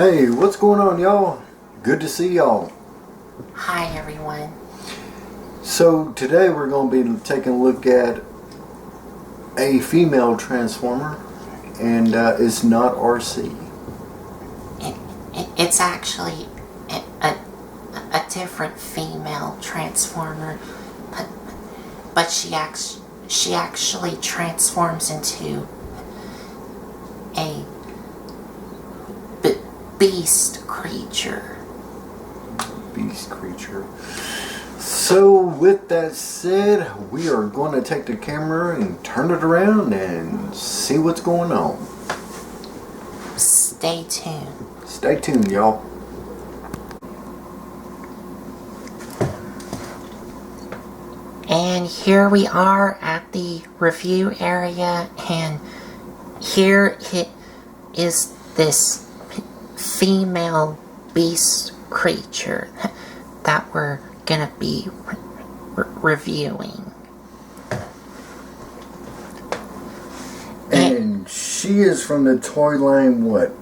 Hey, what's going on, y'all? Good to see y'all. Hi, everyone. So today we're going to be taking a look at a female transformer, and it's not RC. It's actually a different female transformer, but she actually transforms into a beast creature. Beast creature. So with that said, we are going to take the camera and turn it around and see what's going on. Stay tuned. Stay tuned, y'all. And here we are at the review area, and here it is this female beast creature that we're gonna be reviewing. And she is from the toy line what?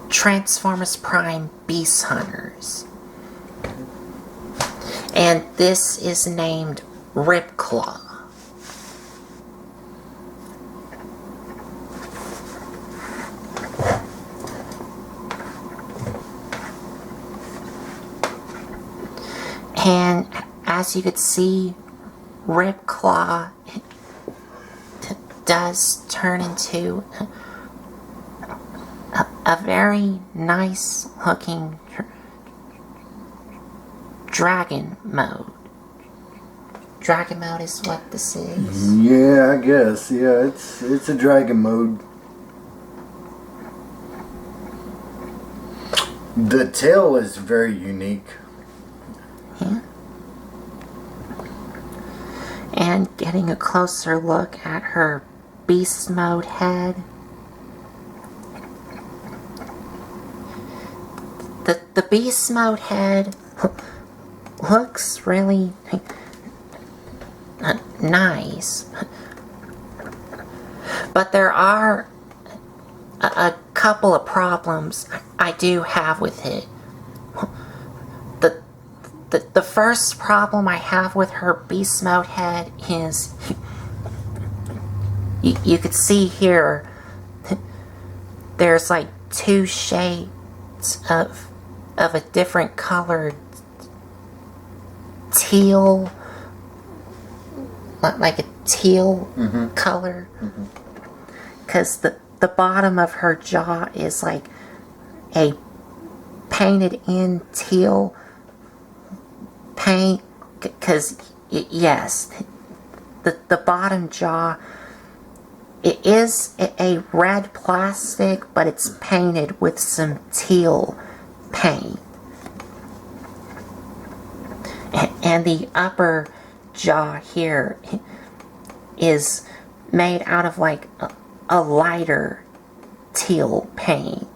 Transformers Prime Beast Hunters. And this is named Ripclaw. And as you could see, Ripclaw does turn into a very nice looking dragon mode. Dragon mode is what this is. Yeah, I guess. Yeah, it's a dragon mode. The tail is very unique. Yeah. And getting a closer look at her beast mode head. The beast mode head looks really nice, but there are a couple of problems I do have with it. The first problem I have with her beast mode head is you could see here there's like two shades of a different colored teal, like a teal color, because the bottom of her jaw is like a painted in teal paint, because yes, the bottom jaw, it is a red plastic, but it's painted with some teal paint. And the upper jaw here is made out of like a lighter teal paint.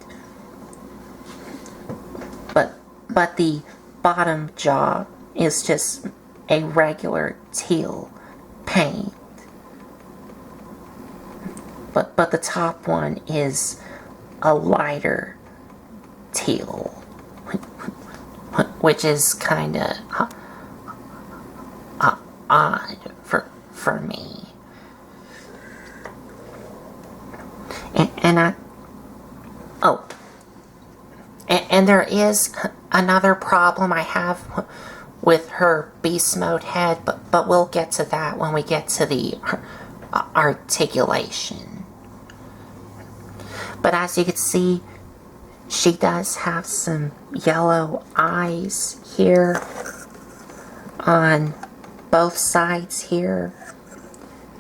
But the bottom jaw is just a regular teal paint. But the top one is a lighter teal, which is kind of odd for me. And there is another problem I have with her beast mode head, but we'll get to that when we get to the articulation. But as you can see, she does have some yellow eyes here on both sides here,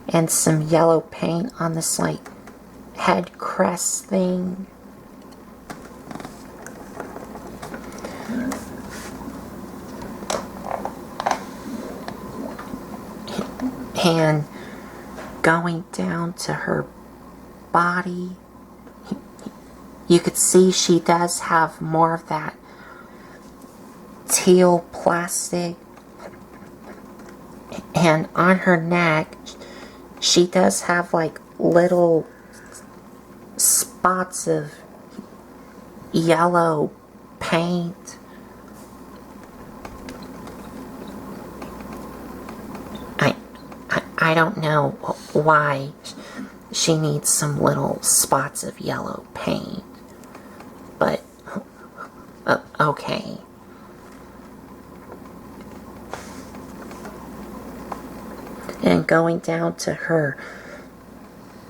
and some yellow paint on this like head crest thing. And going down to her body, you could see she does have more of that teal plastic. And on her neck, she does have like little spots of yellow paint. I don't know why she needs some little spots of yellow paint, but okay. And going down to her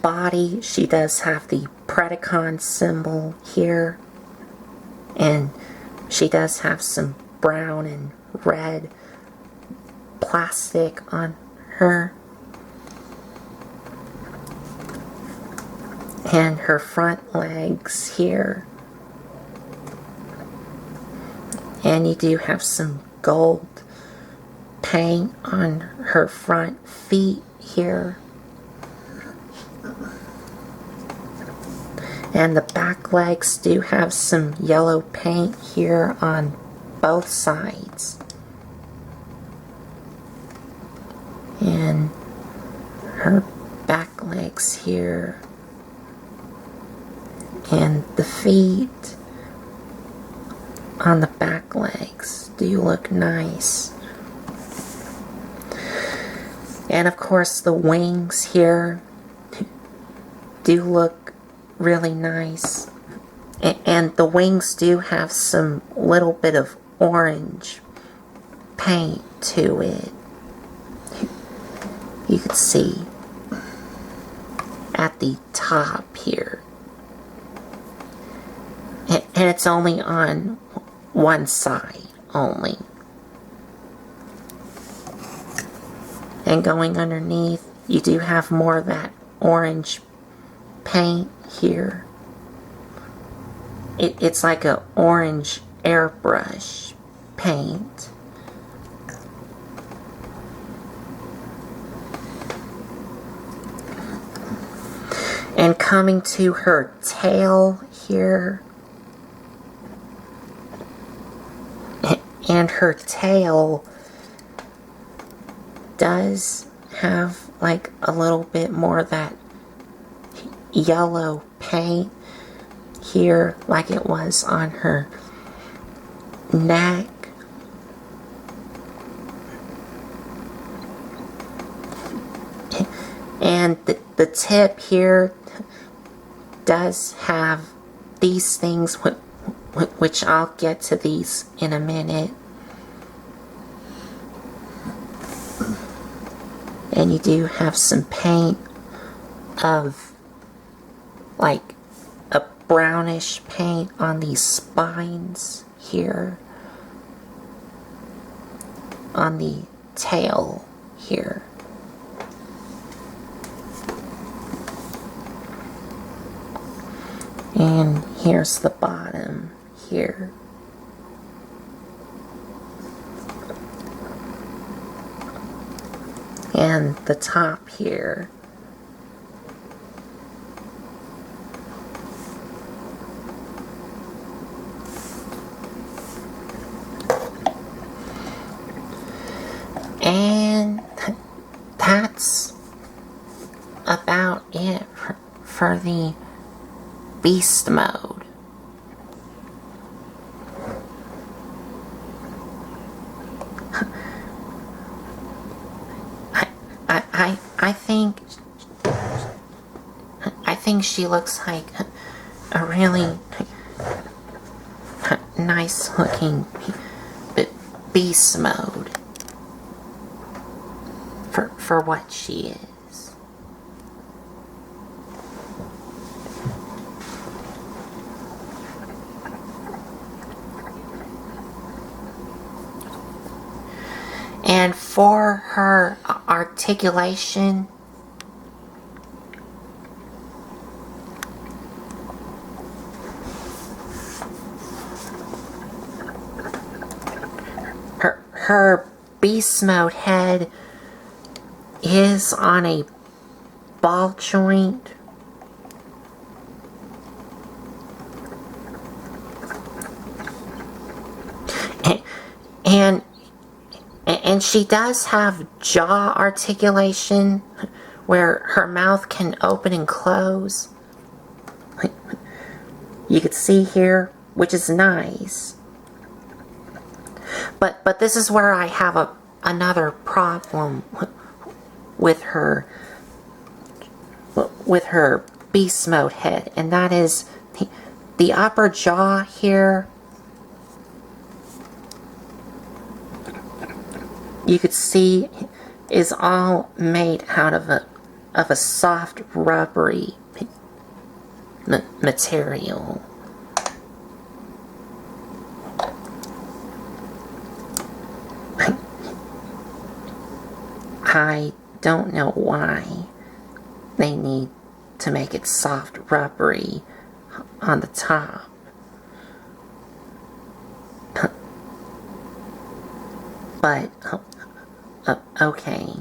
body, she does have the Predacon symbol here, and she does have some brown and red plastic on her. And her front legs here. And you do have some gold paint on her front feet here. And the back legs do have some yellow paint here on both sides. And her back legs here. And the feet on the back legs do look nice. And of course the wings here do look really nice. And the wings do have some little bit of orange paint to it. You can see at the top here. And it's only on one side only. And going underneath, you do have more of that orange paint here. It's like an orange airbrush paint. And coming to her tail here. And her tail does have like a little bit more of that yellow paint here, like it was on her neck. And the tip here does have these things, which I'll get to these in a minute. And you do have some paint of like a brownish paint on these spines here. On the tail here. And here's the bottom here. And the top here. And that's about it for the beast mode. I think she looks like a really nice looking beast mode for what she is. And for her articulation, her beast mode head is on a ball joint. And she does have jaw articulation where her mouth can open and close. You can see here which is nice. But this is where I have another problem with her beast mode head, and that is the upper jaw here. You could see is all made out of a soft rubbery material. I don't know why they need to make it soft rubbery on the top. But okay.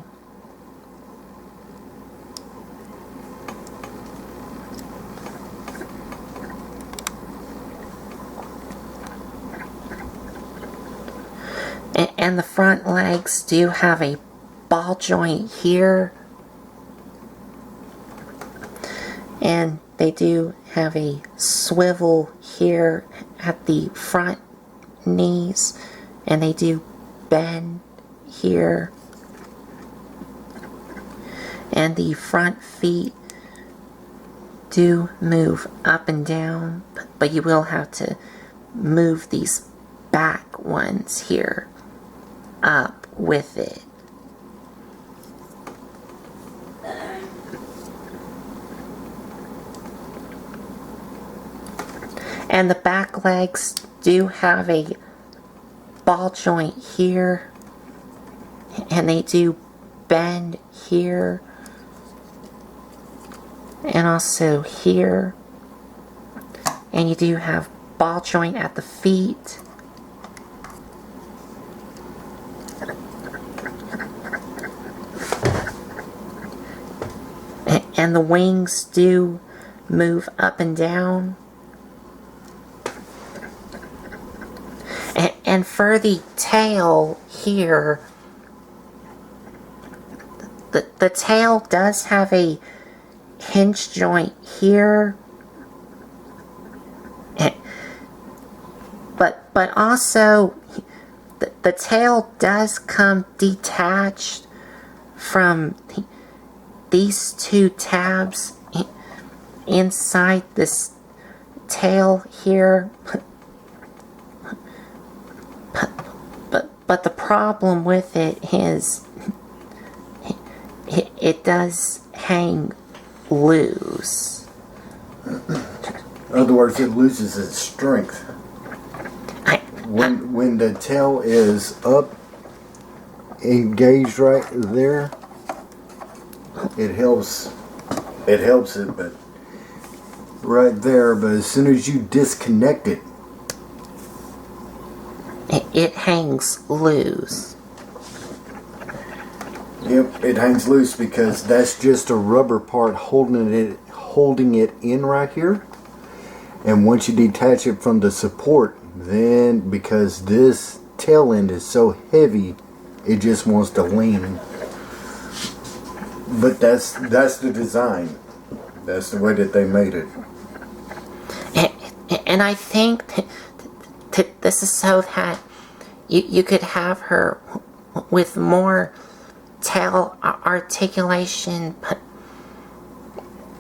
And the front legs do have a ball joint here, and they do have a swivel here at the front knees, and they do bend here, and the front feet do move up and down, but you will have to move these back ones here up with it. And the back legs do have a ball joint here, and they do bend here, and also here, and you do have ball joint at the feet. And the wings do move up and down. And for the tail here, the tail does have a hinge joint here. But also, the tail does come detached from these two tabs inside this tail here. But the problem with it is it does hang loose. In other words, it loses its strength. When the tail is up, engaged right there, it helps it, but right there, but as soon as you disconnect it, it hangs loose. Yep, it hangs loose because that's just a rubber part holding it in right here. And once you detach it from the support, then because this tail end is so heavy, it just wants to lean. But that's the design. That's the way that they made it. And I think that this is so that you could have her with more tail articulation,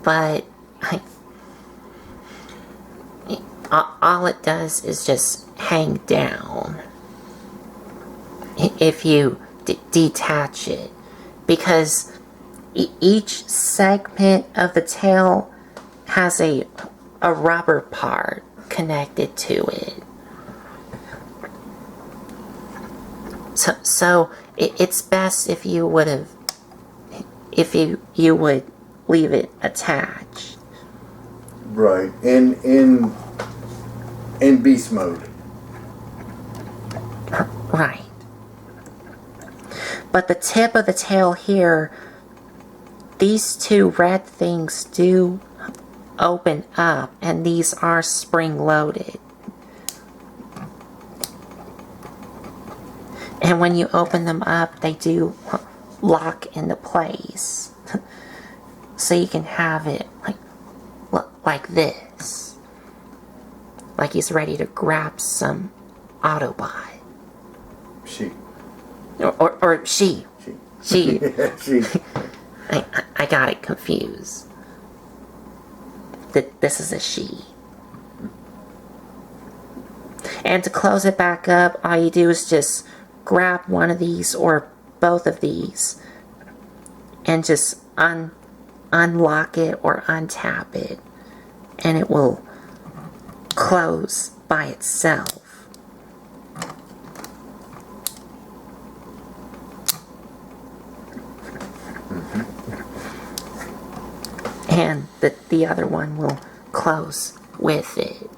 but all it does is just hang down if you detach it, because each segment of the tail has a rubber part connected to it. So it's best if you would leave it attached. Right. In beast mode. Right. But the tip of the tail here, these two red things do open up, and these are spring loaded. And when you open them up, they do lock into place. So you can have it like this. like he's ready to grab some Autobot. She. Or she. She. She. I got it confused. This is a she. And to close it back up, all you do is just grab one of these or both of these and just unlock it or untap it, and it will close by itself. And the other one will close with it.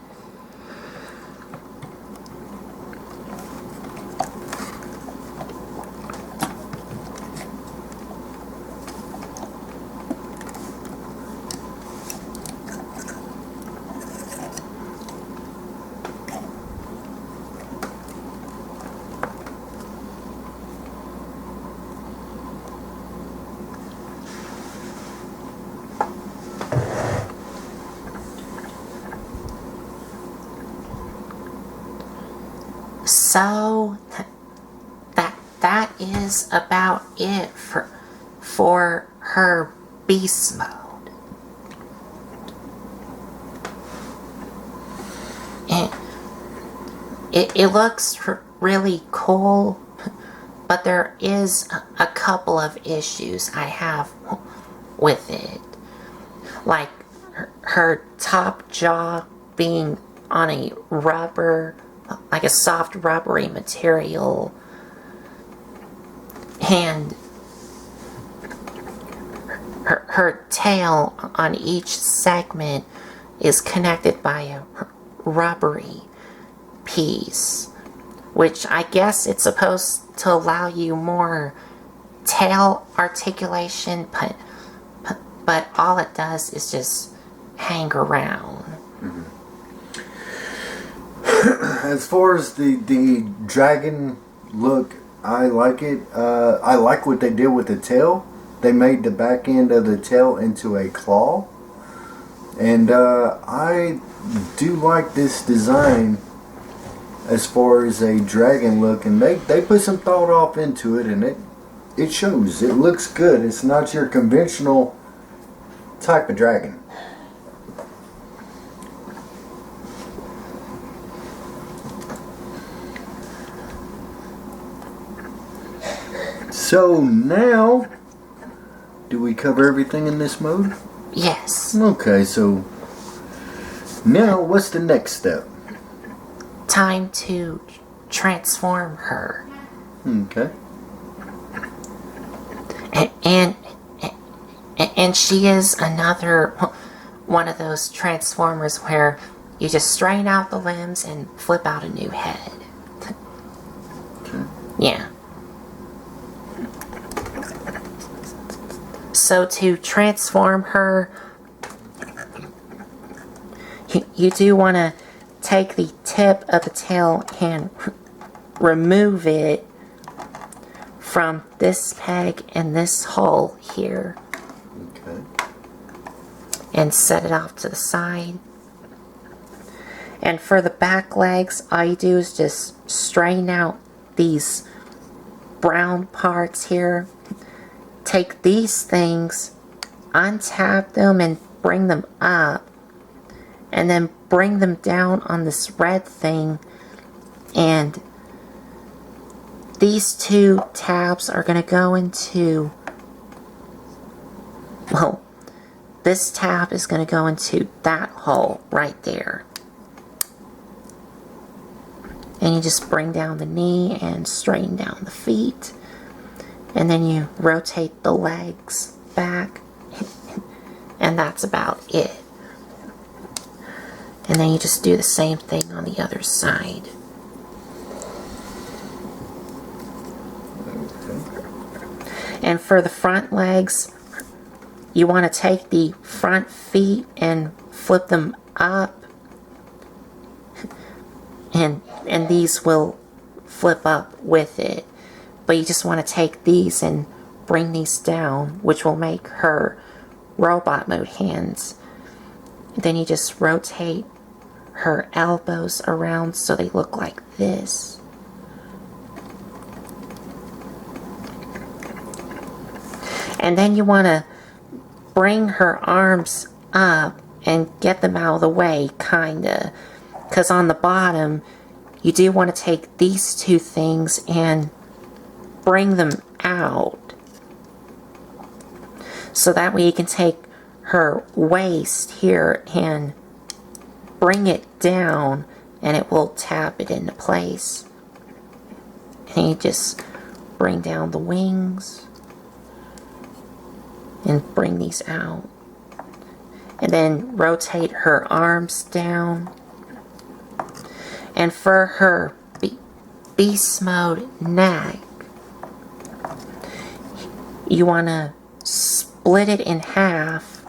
So that is about it for her beast mode. And it looks really cool, but there is a couple of issues I have with it. Like her top jaw being on a rubber, like a soft rubbery material, and her tail on each segment is connected by a rubbery piece, which I guess it's supposed to allow you more tail articulation, but all it does is just hang around. Mm-hmm. As far as the dragon look, I like it. I like what they did with the tail. They made the back end of the tail into a claw. And I do like this design as far as a dragon look. And they put some thought off into it, and it shows. It looks good. It's not your conventional type of dragon. So now, do we cover everything in this mode? Yes. Okay, so now what's the next step? Time to transform her. Okay. And she is another one of those transformers where you just strain out the limbs and flip out a new head. Okay. Yeah. So to transform her, you do want to take the tip of the tail and remove it from this peg and this hole here. Okay. And set it off to the side. And for the back legs, all you do is just strain out these brown parts here. Take these things, untap them and bring them up, and then bring them down on this red thing, and these two tabs are going to go into, well, this tab is going to go into that hole right there. And you just bring down the knee and straighten down the feet. And then you rotate the legs back. And that's about it. And then you just do the same thing on the other side. Okay. And for the front legs, you want to take the front feet and flip them up. And these will flip up with it. But you just want to take these and bring these down, which will make her robot mode hands. Then you just rotate her elbows around so they look like this. And then you want to bring her arms up and get them out of the way, kinda. Because on the bottom, you do want to take these two things and bring them out. So that way you can take her waist here and bring it down and it will tap it into place. And you just bring down the wings and bring these out. And then rotate her arms down. And for her beast mode neck, you want to split it in half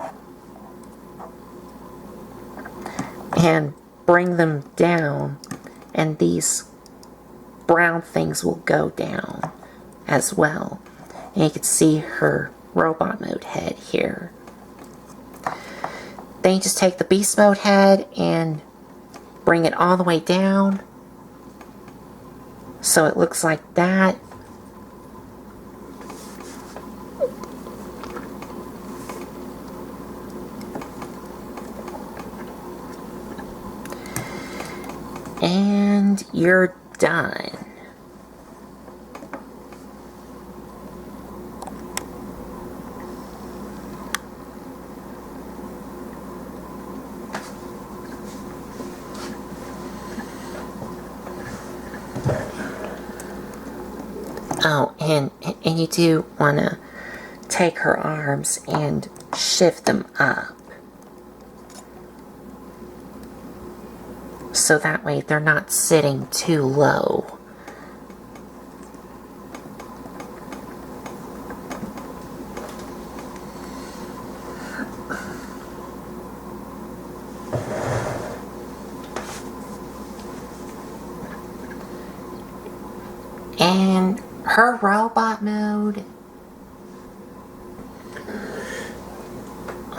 and bring them down, and these brown things will go down as well. And you can see her robot mode head here. Then you just take the beast mode head and bring it all the way down so it looks like that. And you're done. Oh, and you do want to take her arms and shift them up. So that way they're not sitting too low. And her robot mode,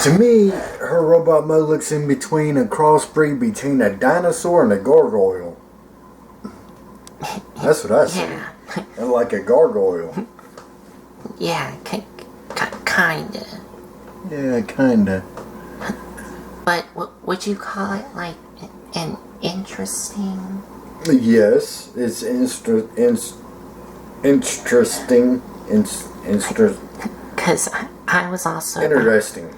to me, her robot mode looks in between a crossbreed between a dinosaur and a gargoyle. That's what I see. yeah, Like a gargoyle. yeah, kinda. Yeah, kinda. But would you call it like an interesting? Yes, it's interesting. Because I was also Interesting.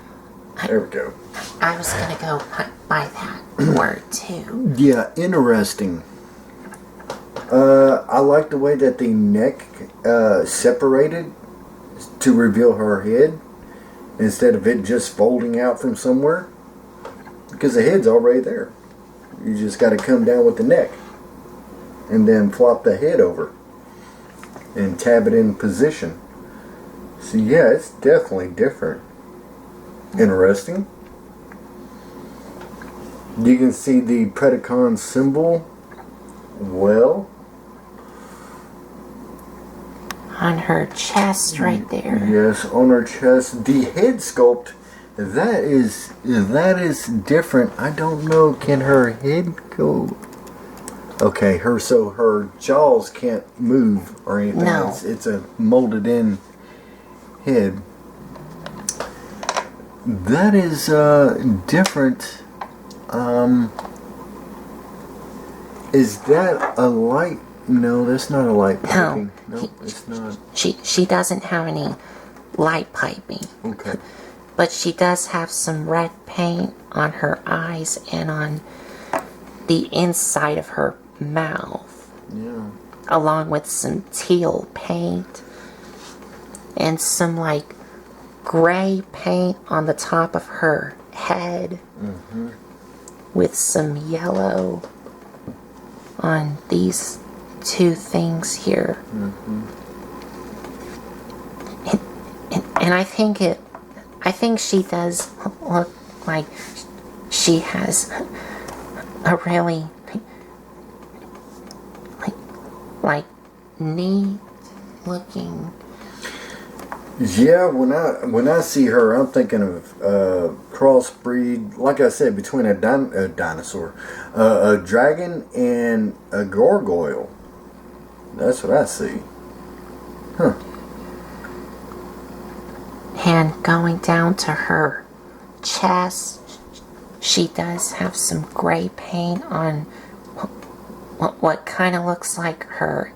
There we go. I was gonna go by that word too. Yeah, interesting. I like the way that the neck separated to reveal her head instead of it just folding out from somewhere. Because the head's already there. You just got to come down with the neck and then flop the head over and tab it in position. So yeah, it's definitely different. Interesting. You can see the Predacon symbol well On her chest right there. yes, on her chest. The head sculpt, that is different. I don't know, can her head go? Okay, her jaws can't move or anything. No. It's a molded in head. That is different. Is that a light? No, that's not a light piping. No, it's not. She doesn't have any light piping. Okay. But she does have some red paint on her eyes and on the inside of her mouth. Yeah. Along with some teal paint and some like gray paint on the top of her head. Mm-hmm. With some yellow on these two things here. Mm-hmm. And I think she does look like she has a really like neat looking Yeah, when I see her, I'm thinking of crossbreed, like I said, between a dinosaur, a dragon, and a gargoyle. That's what I see. Huh. And going down to her chest, she does have some gray paint on what kind of looks like her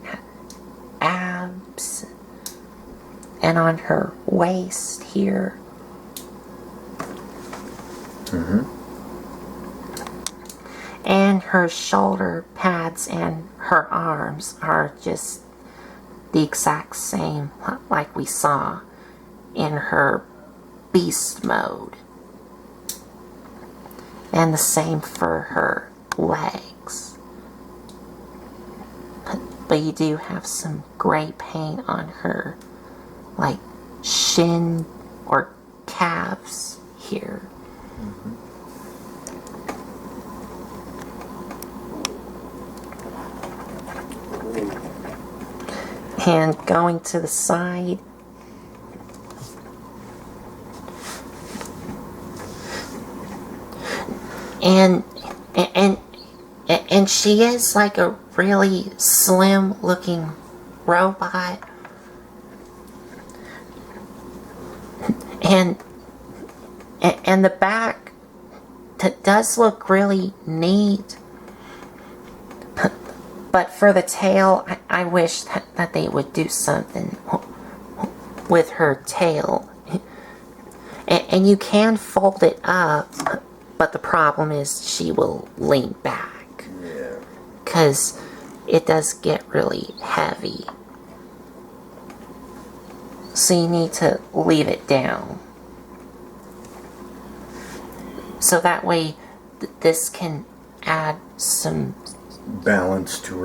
abs, and on her waist here. And her shoulder pads and her arms are just the exact same like we saw in her beast mode. And the same for her legs. But you do have some gray paint on her, like shin or calves here. And going to the side, and she is like a really slim looking robot, and the back does look really neat. But for the tail, I wish that they would do something with her tail. And you can fold it up, but the problem is she will lean back. Yeah. Because it does get really heavy. So you need to leave it down. So that way this can add some balance to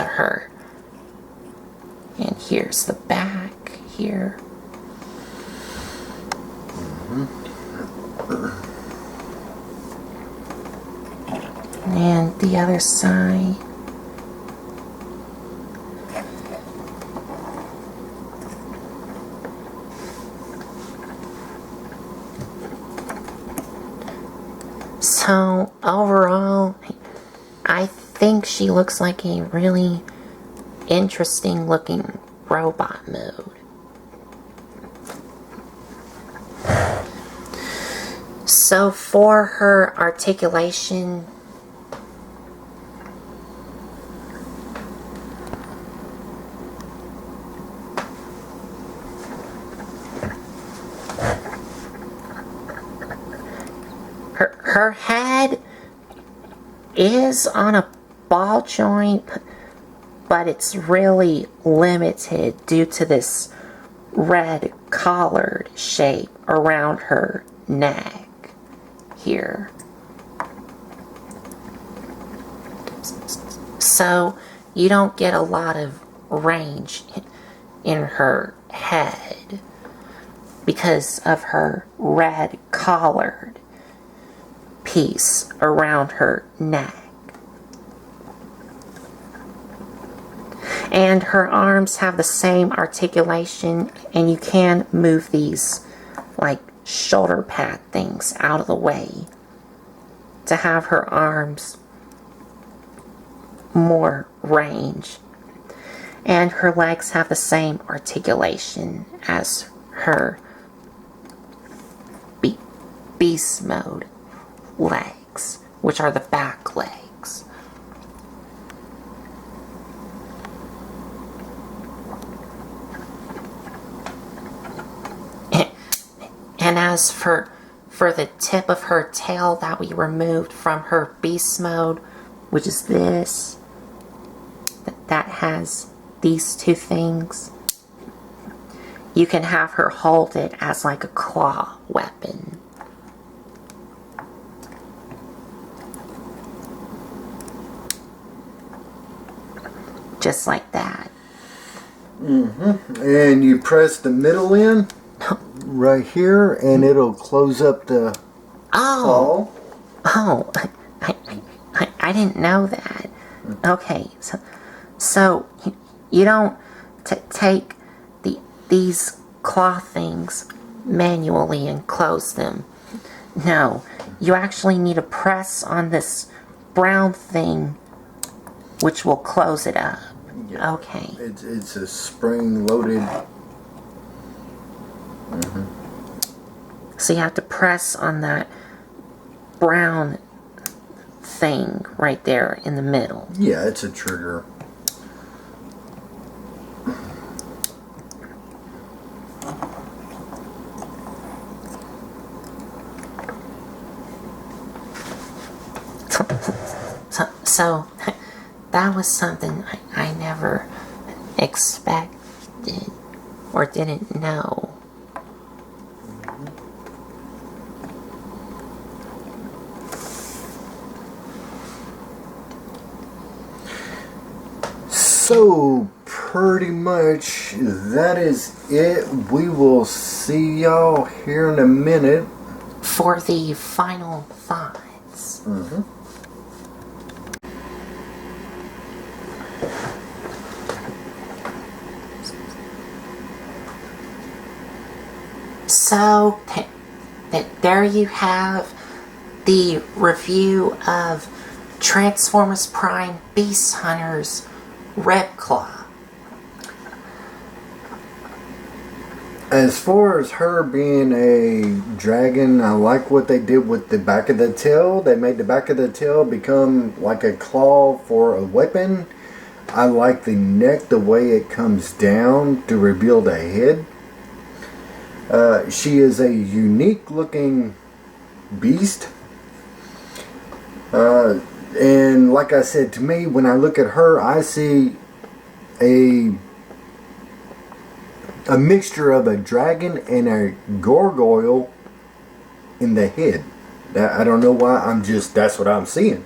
her. And here's the back here. And the other side. So overall, I think she looks like a really interesting looking robot mode. So for her articulation, her head is on a ball joint, but it's really limited due to this red collared shape around her neck here. So you don't get a lot of range in her head because of her red collared piece around her neck. And her arms have the same articulation, and you can move these like shoulder pad things out of the way to have her arms more range. And her legs have the same articulation as her beast mode legs, which are the back legs. And as for the tip of her tail that we removed from her beast mode, which is this, that has these two things, you can have her hold it as like a claw weapon. Just like that. And you press the middle in right here, and it'll close up the claw. Oh, I didn't know that. Okay, so you don't take these claw things manually and close them. No, you actually need to press on this brown thing, which will close it up. Yeah. Okay. It's a spring-loaded. So you have to press on that brown thing right there in the middle. Yeah, it's a trigger. So that was something I never expected or didn't know. So pretty much that is it. We will see y'all here in a minute For the final thoughts. So, there you have the review of Transformers Prime Beast Hunters Ripclaw. As far as her being a dragon, I like what they did with the back of the tail. They made the back of the tail become like a claw for a weapon. I like the neck, the way it comes down to reveal the head. She is a unique looking beast. And like I said, to me, when I look at her, I see a mixture of a dragon and a gargoyle in the head. I don't know why, that's what I'm seeing.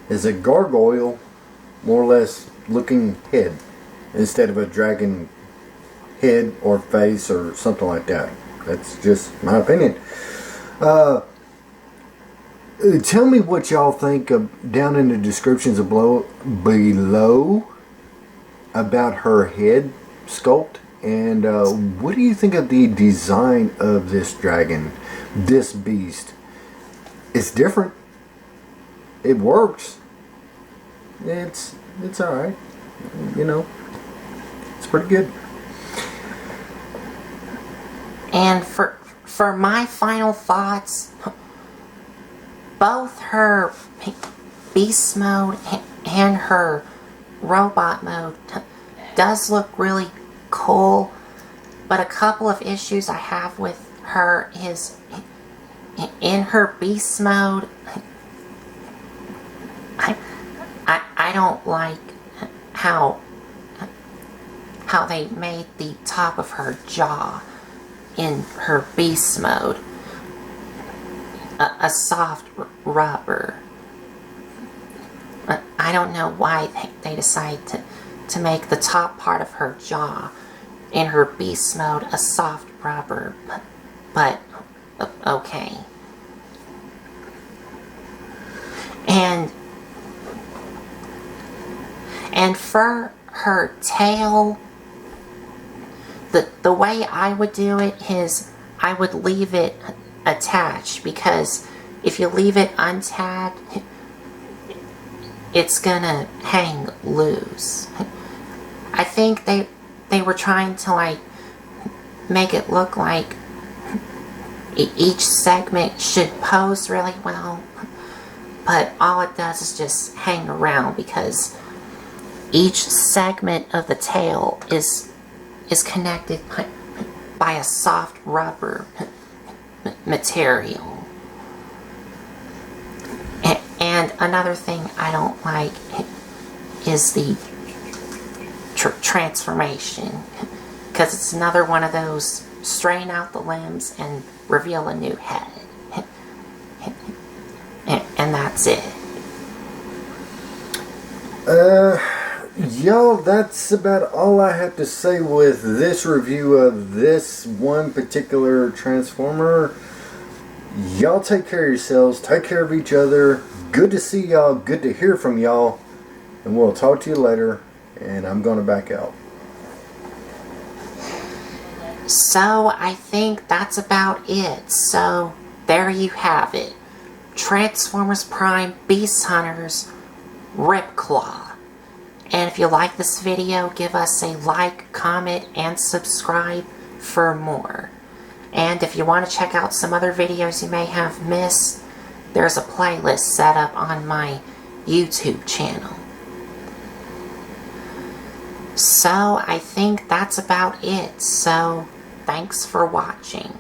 Is a gargoyle, more or less, looking head instead of a dragon head or face or something like that. That's just my opinion. Tell me what y'all think down in the descriptions below about her head sculpt, and what do you think of the design of this dragon, this beast? It's different. It works. It's alright. You know, it's pretty good. And for my final thoughts, both her beast mode and her robot mode does look really cool, but a couple of issues I have with her is in her beast mode, I don't like how they made the top of her jaw in her beast mode a soft rubber. I don't know why they decided to make the top part of her jaw in her beast mode a soft rubber, but okay. And for her tail, the way I would do it is I would leave it attached, because if you leave it untagged, it's gonna hang loose. I think they were trying to like make it look like each segment should pose really well, but all it does is just hang around, because each segment of the tail is connected by a soft rubber material. And another thing I don't like is the transformation, because it's another one of those strain out the limbs and reveal a new head. And that's it. Y'all, that's about all I have to say with this review of this one particular Transformer. Y'all take care of yourselves, take care of each other. Good to see y'all, good to hear from y'all, and we'll talk to you later, and I'm going to back out. So I think that's about it. So there you have it. Transformers Prime Beast Hunters Ripclaw. And if you like this video, give us a like, comment, and subscribe for more. And if you want to check out some other videos you may have missed, there's a playlist set up on my YouTube channel. So I think that's about it. So thanks for watching.